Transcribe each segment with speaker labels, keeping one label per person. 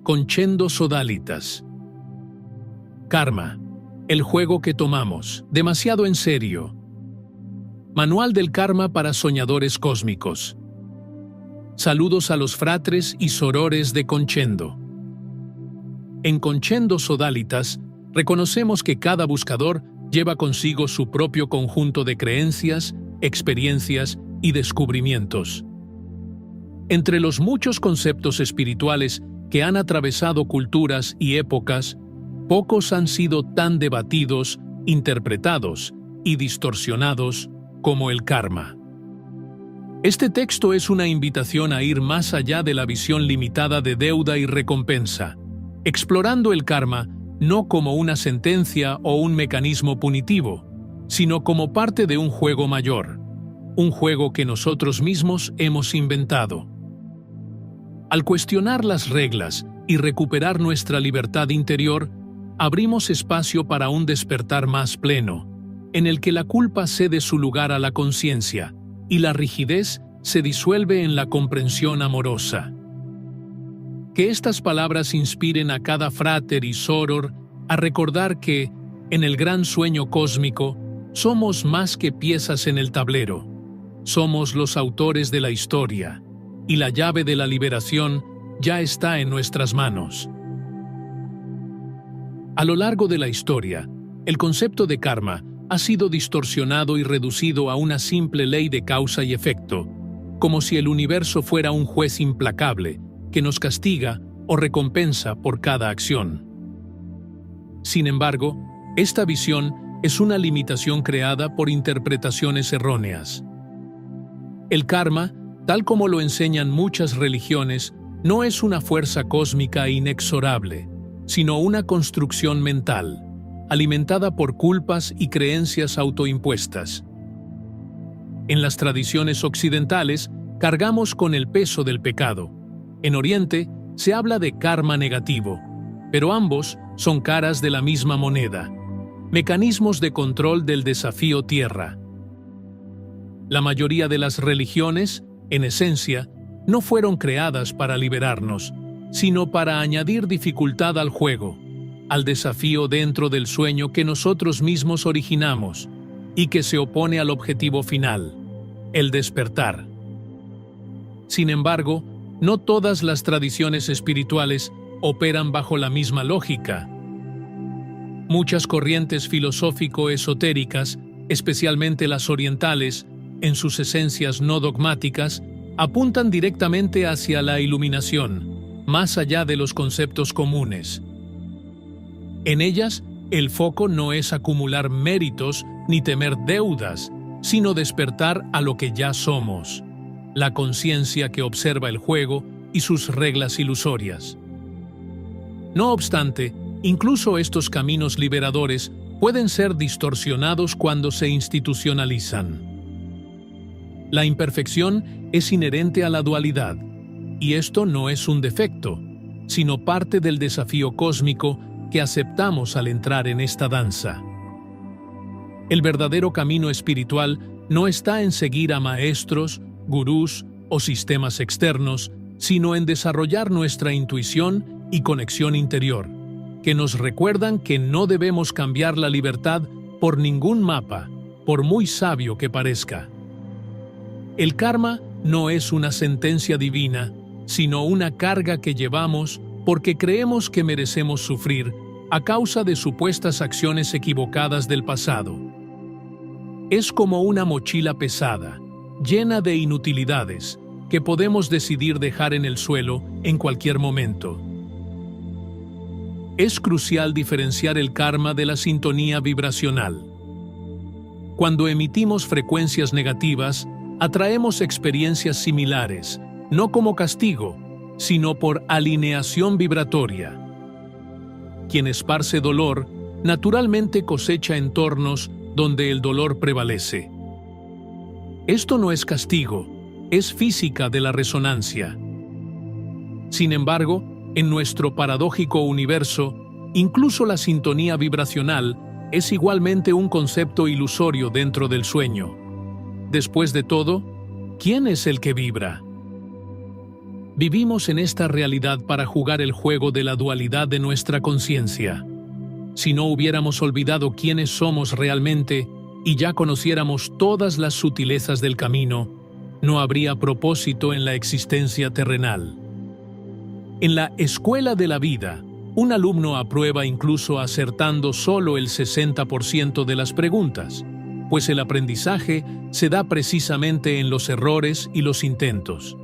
Speaker 1: Conchendo Sodalitas. Karma, el juego que tomamos, demasiado en serio. Manual del karma para soñadores cósmicos. Saludos a los fratres y sorores de Conchendo. En Conchendo Sodalitas, reconocemos que cada buscador lleva consigo su propio conjunto de creencias, experiencias y descubrimientos. Entre los muchos conceptos espirituales que han atravesado culturas y épocas, pocos han sido tan debatidos, interpretados y distorsionados como el karma. Este texto es una invitación a ir más allá de la visión limitada de deuda y recompensa, explorando el karma no como una sentencia o un mecanismo punitivo, sino como parte de un juego mayor, un juego que nosotros mismos hemos inventado. Al cuestionar las reglas y recuperar nuestra libertad interior, abrimos espacio para un despertar más pleno, en el que la culpa cede su lugar a la conciencia y la rigidez se disuelve en la comprensión amorosa. Que estas palabras inspiren a cada fráter y soror a recordar que, en el gran sueño cósmico, somos más que piezas en el tablero. Somos los autores de la historia, y la llave de la liberación ya está en nuestras manos. A lo largo de la historia, el concepto de karma ha sido distorsionado y reducido a una simple ley de causa y efecto, como si el universo fuera un juez implacable que nos castiga o recompensa por cada acción. Sin embargo, esta visión es una limitación creada por interpretaciones erróneas. El karma, tal como lo enseñan muchas religiones, no es una fuerza cósmica inexorable, sino una construcción mental, alimentada por culpas y creencias autoimpuestas. En las tradiciones occidentales, cargamos con el peso del pecado. En Oriente, se habla de karma negativo, pero ambos son caras de la misma moneda, mecanismos de control del desafío tierra. La mayoría de las religiones, en esencia, no fueron creadas para liberarnos, sino para añadir dificultad al juego, al desafío dentro del sueño que nosotros mismos originamos y que se opone al objetivo final, el despertar. Sin embargo, no todas las tradiciones espirituales operan bajo la misma lógica. Muchas corrientes filosófico-esotéricas, especialmente las orientales, en sus esencias no dogmáticas, apuntan directamente hacia la iluminación, más allá de los conceptos comunes. En ellas, el foco no es acumular méritos ni temer deudas, sino despertar a lo que ya somos, la conciencia que observa el juego y sus reglas ilusorias. No obstante, incluso estos caminos liberadores pueden ser distorsionados cuando se institucionalizan. La imperfección es inherente a la dualidad, y esto no es un defecto, sino parte del desafío cósmico que aceptamos al entrar en esta danza. El verdadero camino espiritual no está en seguir a maestros, gurús o sistemas externos, sino en desarrollar nuestra intuición y conexión interior, que nos recuerdan que no debemos cambiar la libertad por ningún mapa, por muy sabio que parezca. El karma no es una sentencia divina, sino una carga que llevamos porque creemos que merecemos sufrir a causa de supuestas acciones equivocadas del pasado. Es como una mochila pesada, llena de inutilidades, que podemos decidir dejar en el suelo en cualquier momento. Es crucial diferenciar el karma de la sintonía vibracional. Cuando emitimos frecuencias negativas, atraemos experiencias similares, no como castigo, sino por alineación vibratoria. Quien esparce dolor, naturalmente cosecha entornos donde el dolor prevalece. Esto no es castigo, es física de la resonancia. Sin embargo, en nuestro paradójico universo, incluso la sintonía vibracional es igualmente un concepto ilusorio dentro del sueño. Después de todo, ¿quién es el que vibra? Vivimos en esta realidad para jugar el juego de la dualidad de nuestra conciencia. Si no hubiéramos olvidado quiénes somos realmente y ya conociéramos todas las sutilezas del camino, no habría propósito en la existencia terrenal. En la escuela de la vida, un alumno aprueba incluso acertando solo el 60% de las preguntas, pues el aprendizaje se da precisamente en los errores y los intentos.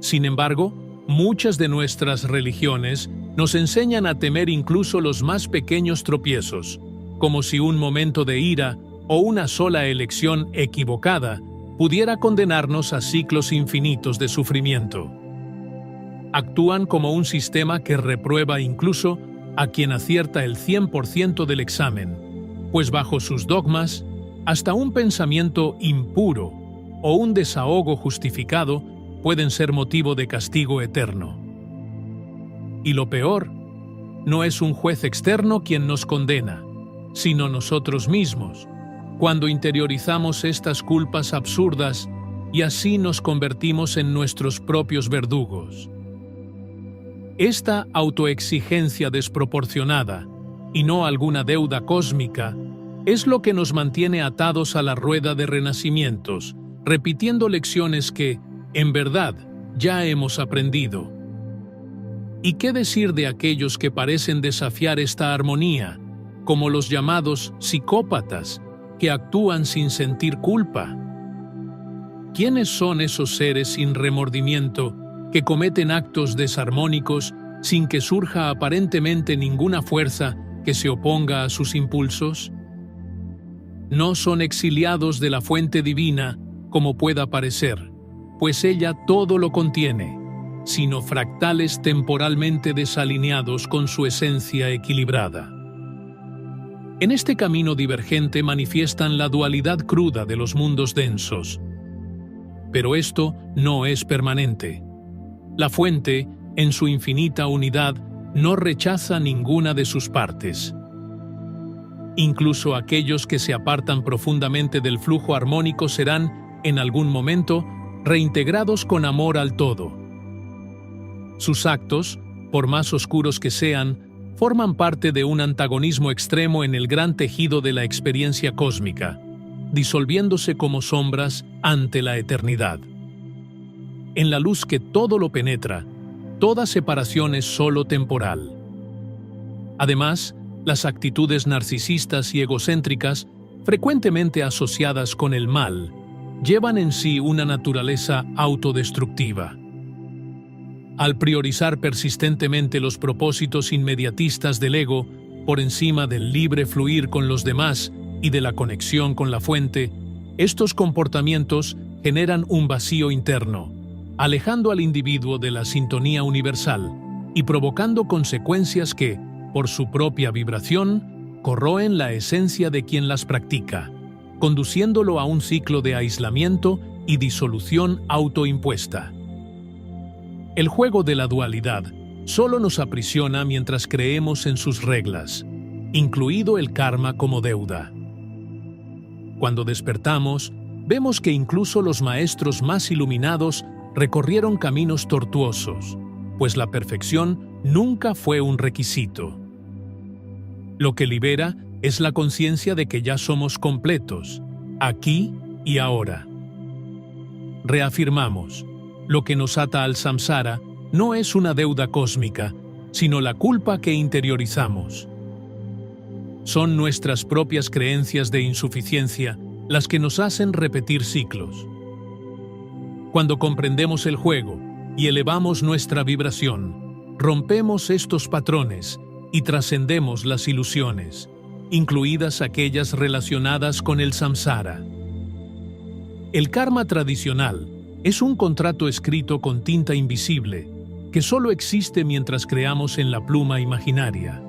Speaker 1: Sin embargo, muchas de nuestras religiones nos enseñan a temer incluso los más pequeños tropiezos, como si un momento de ira o una sola elección equivocada pudiera condenarnos a ciclos infinitos de sufrimiento. Actúan como un sistema que reprueba incluso a quien acierta el 100% del examen, pues bajo sus dogmas, hasta un pensamiento impuro o un desahogo justificado pueden ser motivo de castigo eterno. Y lo peor, no es un juez externo quien nos condena, sino nosotros mismos, cuando interiorizamos estas culpas absurdas y así nos convertimos en nuestros propios verdugos. Esta autoexigencia desproporcionada, y no alguna deuda cósmica, es lo que nos mantiene atados a la rueda de renacimientos, repitiendo lecciones que, en verdad, ya hemos aprendido. ¿Y qué decir de aquellos que parecen desafiar esta armonía, como los llamados psicópatas, que actúan sin sentir culpa? ¿Quiénes son esos seres sin remordimiento que cometen actos desarmónicos sin que surja aparentemente ninguna fuerza que se oponga a sus impulsos? No son exiliados de la fuente divina, como pueda parecer, pues ella todo lo contiene, sino fractales temporalmente desalineados con su esencia equilibrada. En este camino divergente manifiestan la dualidad cruda de los mundos densos. Pero esto no es permanente. La fuente, en su infinita unidad, no rechaza ninguna de sus partes. Incluso aquellos que se apartan profundamente del flujo armónico serán, en algún momento, reintegrados con amor al todo. Sus actos, por más oscuros que sean, forman parte de un antagonismo extremo en el gran tejido de la experiencia cósmica, disolviéndose como sombras ante la eternidad. En la luz que todo lo penetra, toda separación es solo temporal. Además, las actitudes narcisistas y egocéntricas, frecuentemente asociadas con el mal, llevan en sí una naturaleza autodestructiva. Al priorizar persistentemente los propósitos inmediatistas del ego por encima del libre fluir con los demás y de la conexión con la fuente, estos comportamientos generan un vacío interno, alejando al individuo de la sintonía universal y provocando consecuencias que, por su propia vibración, corroen la esencia de quien las practica, conduciéndolo a un ciclo de aislamiento y disolución autoimpuesta. El juego de la dualidad solo nos aprisiona mientras creemos en sus reglas, incluido el karma como deuda. Cuando despertamos, vemos que incluso los maestros más iluminados recorrieron caminos tortuosos, pues la perfección nunca fue un requisito. Lo que libera es la conciencia de que ya somos completos, aquí y ahora. Reafirmamos, lo que nos ata al samsara no es una deuda cósmica, sino la culpa que interiorizamos. Son nuestras propias creencias de insuficiencia las que nos hacen repetir ciclos. Cuando comprendemos el juego y elevamos nuestra vibración, rompemos estos patrones y trascendemos las ilusiones, incluidas aquellas relacionadas con el samsara. El karma tradicional es un contrato escrito con tinta invisible que solo existe mientras creamos en la pluma imaginaria.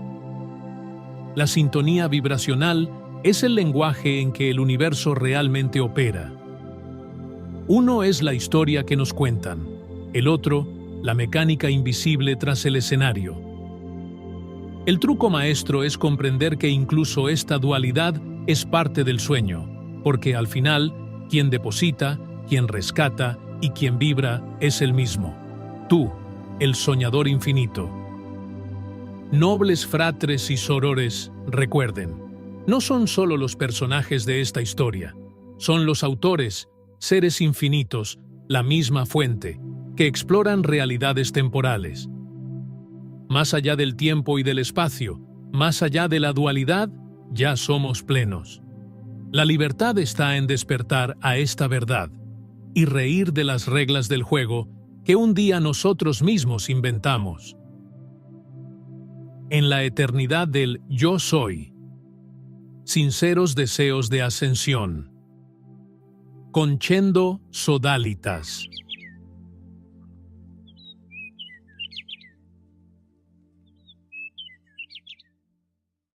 Speaker 1: La sintonía vibracional es el lenguaje en que el universo realmente opera. Uno es la historia que nos cuentan, el otro, la mecánica invisible tras el escenario. El truco maestro es comprender que incluso esta dualidad es parte del sueño, porque al final, quien deposita, quien rescata y quien vibra es el mismo. Tú, el soñador infinito. Nobles fratres y sorores, recuerden, no son solo los personajes de esta historia, son los autores, seres infinitos, la misma fuente, que exploran realidades temporales. Más allá del tiempo y del espacio, más allá de la dualidad, ya somos plenos. La libertad está en despertar a esta verdad y reír de las reglas del juego que un día nosotros mismos inventamos. En la eternidad del Yo Soy. Sinceros deseos de ascensión. Concendo Sodalitas.